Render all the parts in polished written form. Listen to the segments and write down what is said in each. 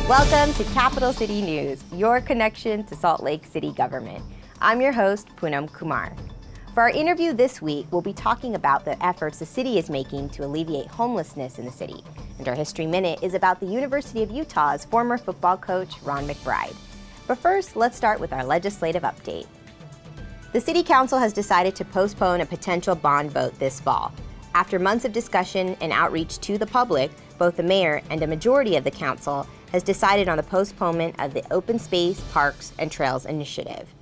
Welcome to Capital City News, your connection to Salt Lake City government. I'm your host, Poonam Kumar. For our interview this week, we'll be talking about the efforts the city is making to alleviate homelessness in the city. And our History Minute is about the University of Utah's former football coach, Ron McBride. But first, let's start with our legislative update. The City Council has decided to postpone a potential bond vote this fall. After months of discussion and outreach to the public, both the mayor and a majority of the council has decided on the postponement of the Open Space, Parks, and Trails Initiative.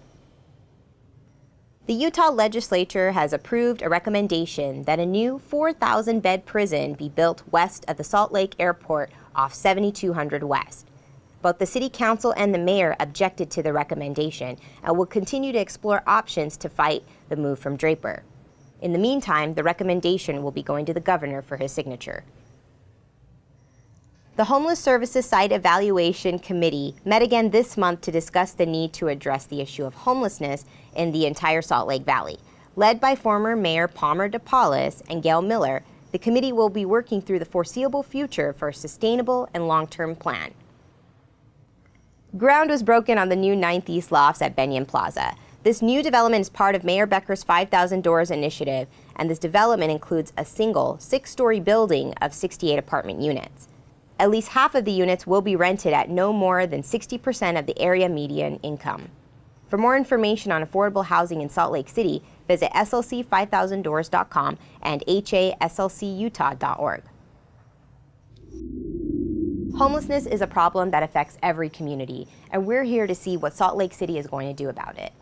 The Utah legislature has approved a recommendation that a new 4,000-bed prison be built west of the Salt Lake Airport off 7200 West. Both the City Council and the mayor objected to the recommendation and will continue to explore options to fight the move from Draper. In the meantime, the recommendation will be going to the governor for his signature. The Homeless Services Site Evaluation Committee met again this month to discuss the need to address the issue of homelessness in the entire Salt Lake Valley. Led by former Mayor Palmer DePaulis and Gail Miller, the committee will be working through the foreseeable future for a sustainable and long-term plan. Ground was broken on the new 9th East Lofts at Benyon Plaza. This new development is part of Mayor Becker's 5,000 Doors initiative, and this development includes a single 6-story building of 68 apartment units. At least half of the units will be rented at no more than 60% of the area median income. For more information on affordable housing in Salt Lake City, visit slc5000doors.com and haslcutah.org. Homelessness is a problem that affects every community, and we're here to see what Salt Lake City is going to do about it.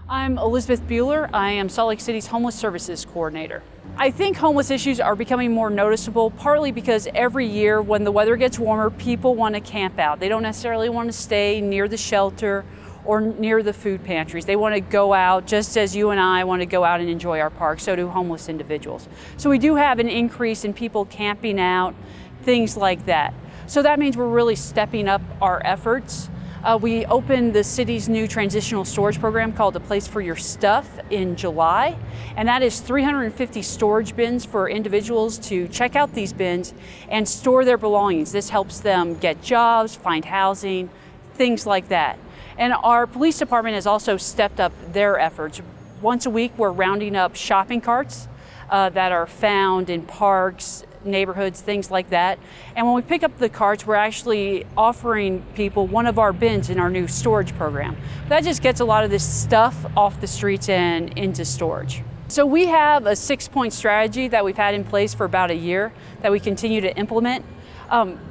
I'm Elizabeth Buelher. I am Salt Lake City's Homeless Services Coordinator. I think homeless issues are becoming more noticeable, partly because every year when the weather gets warmer, people want to camp out. They don't necessarily want to stay near the shelter or near the food pantries. They want to go out just as you and I want to go out and enjoy our park, so do homeless individuals. So we do have an increase in people camping out, things like that. So that means we're really stepping up our efforts. We opened the city's new transitional storage program called A Place for Your Stuff in July, and that is 350 storage bins for individuals to check out these bins and store their belongings. This helps them get jobs, find housing, things like that. And our police department has also stepped up their efforts. Once a week, we're rounding up shopping carts that are found in parks, neighborhoods, things like that. And when we pick up the carts, we're actually offering people one of our bins in our new storage program. That just gets a lot of this stuff off the streets and into storage. So we have a 6-point strategy that we've had in place for about a year that we continue to implement.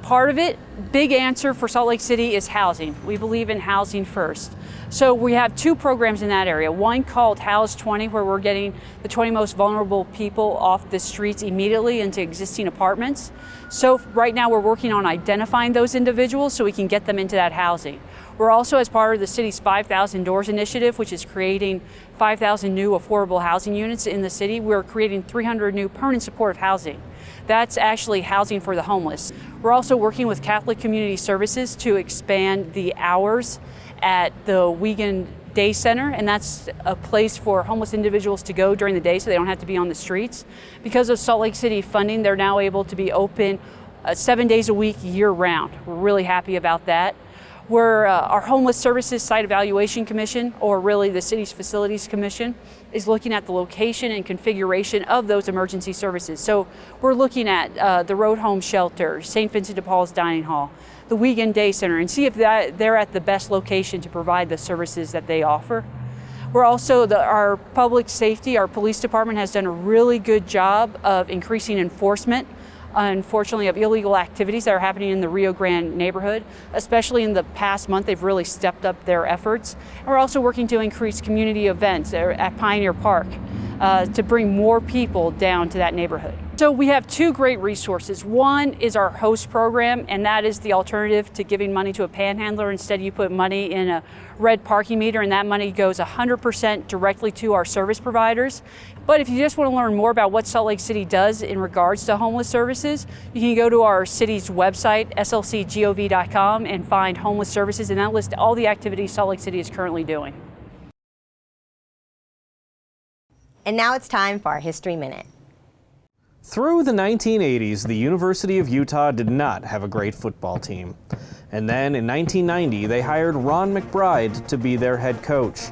Part of it, big answer for Salt Lake City, is housing. We believe in housing first. So we have 2 programs in that area. One called House 20, where we're getting the 20 most vulnerable people off the streets immediately into existing apartments. So right now we're working on identifying those individuals so we can get them into that housing. We're also, as part of the city's 5,000 Doors initiative, which is creating 5,000 new affordable housing units in the city, we're creating 300 new permanent supportive housing. That's actually housing for the homeless. We're also working with Catholic Community Services to expand the hours at the Wiegand Day Center, and that's a place for homeless individuals to go during the day so they don't have to be on the streets. Because of Salt Lake City funding, they're now able to be open 7 days a week, year-round. We're really happy about that. Our Homeless Services Site Evaluation Commission, or really the city's Facilities Commission, is looking at the location and configuration of those emergency services. So we're looking at the Road Home Shelter, St. Vincent de Paul's Dining Hall, the Wiegand Day Center, and see if they're at the best location to provide the services that they offer. We're also, our public safety, our police department has done a really good job of increasing enforcement, unfortunately, of illegal activities that are happening in the Rio Grande neighborhood. Especially in the past month, they've really stepped up their efforts. And we're also working to increase community events at Pioneer Park to bring more people down to that neighborhood. So we have 2 great resources. One is our host program, and that is the alternative to giving money to a panhandler. Instead, you put money in a red parking meter, and that money goes 100% directly to our service providers. But if you just want to learn more about what Salt Lake City does in regards to homeless services, you can go to our city's website, slcgov.com, and find homeless services, and that lists all the activities Salt Lake City is currently doing. And now it's time for our History Minute. Through the 1980s, the University of Utah did not have a great football team. And then in 1990, they hired Ron McBride to be their head coach.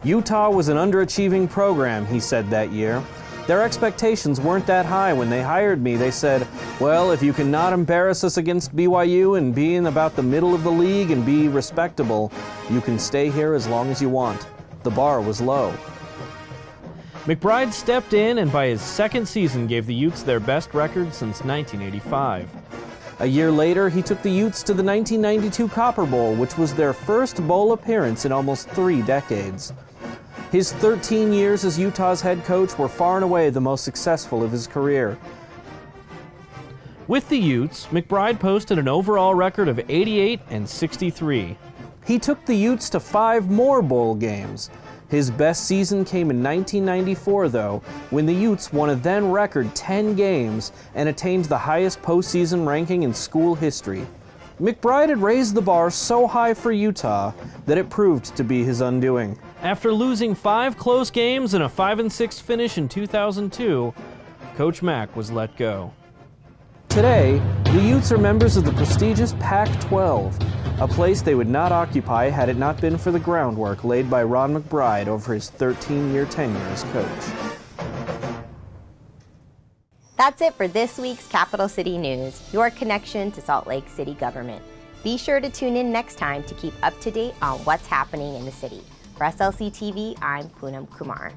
Utah was an underachieving program, he said that year. Their expectations weren't that high. When they hired me, they said, well, if you cannot embarrass us against BYU and be in about the middle of the league and be respectable, you can stay here as long as you want. The bar was low. McBride stepped in and by his second season gave the Utes their best record since 1985. A year later, he took the Utes to the 1992 Copper Bowl, which was their first bowl appearance in almost 3 decades. His 13 years as Utah's head coach were far and away the most successful of his career. With the Utes, McBride posted an overall record of 88-63. He took the Utes to 5 more bowl games. His best season came in 1994, though, when the Utes won a then record 10 games and attained the highest postseason ranking in school history. McBride had raised the bar so high for Utah that it proved to be his undoing. After losing 5 close games and a 5-6 finish in 2002, Coach Mack was let go. Today, the Utes are members of the prestigious Pac-12, a place they would not occupy had it not been for the groundwork laid by Ron McBride over his 13-year tenure as coach. That's it for this week's Capital City News, your connection to Salt Lake City government. Be sure to tune in next time to keep up to date on what's happening in the city. For SLC TV, I'm Poonam Kumar.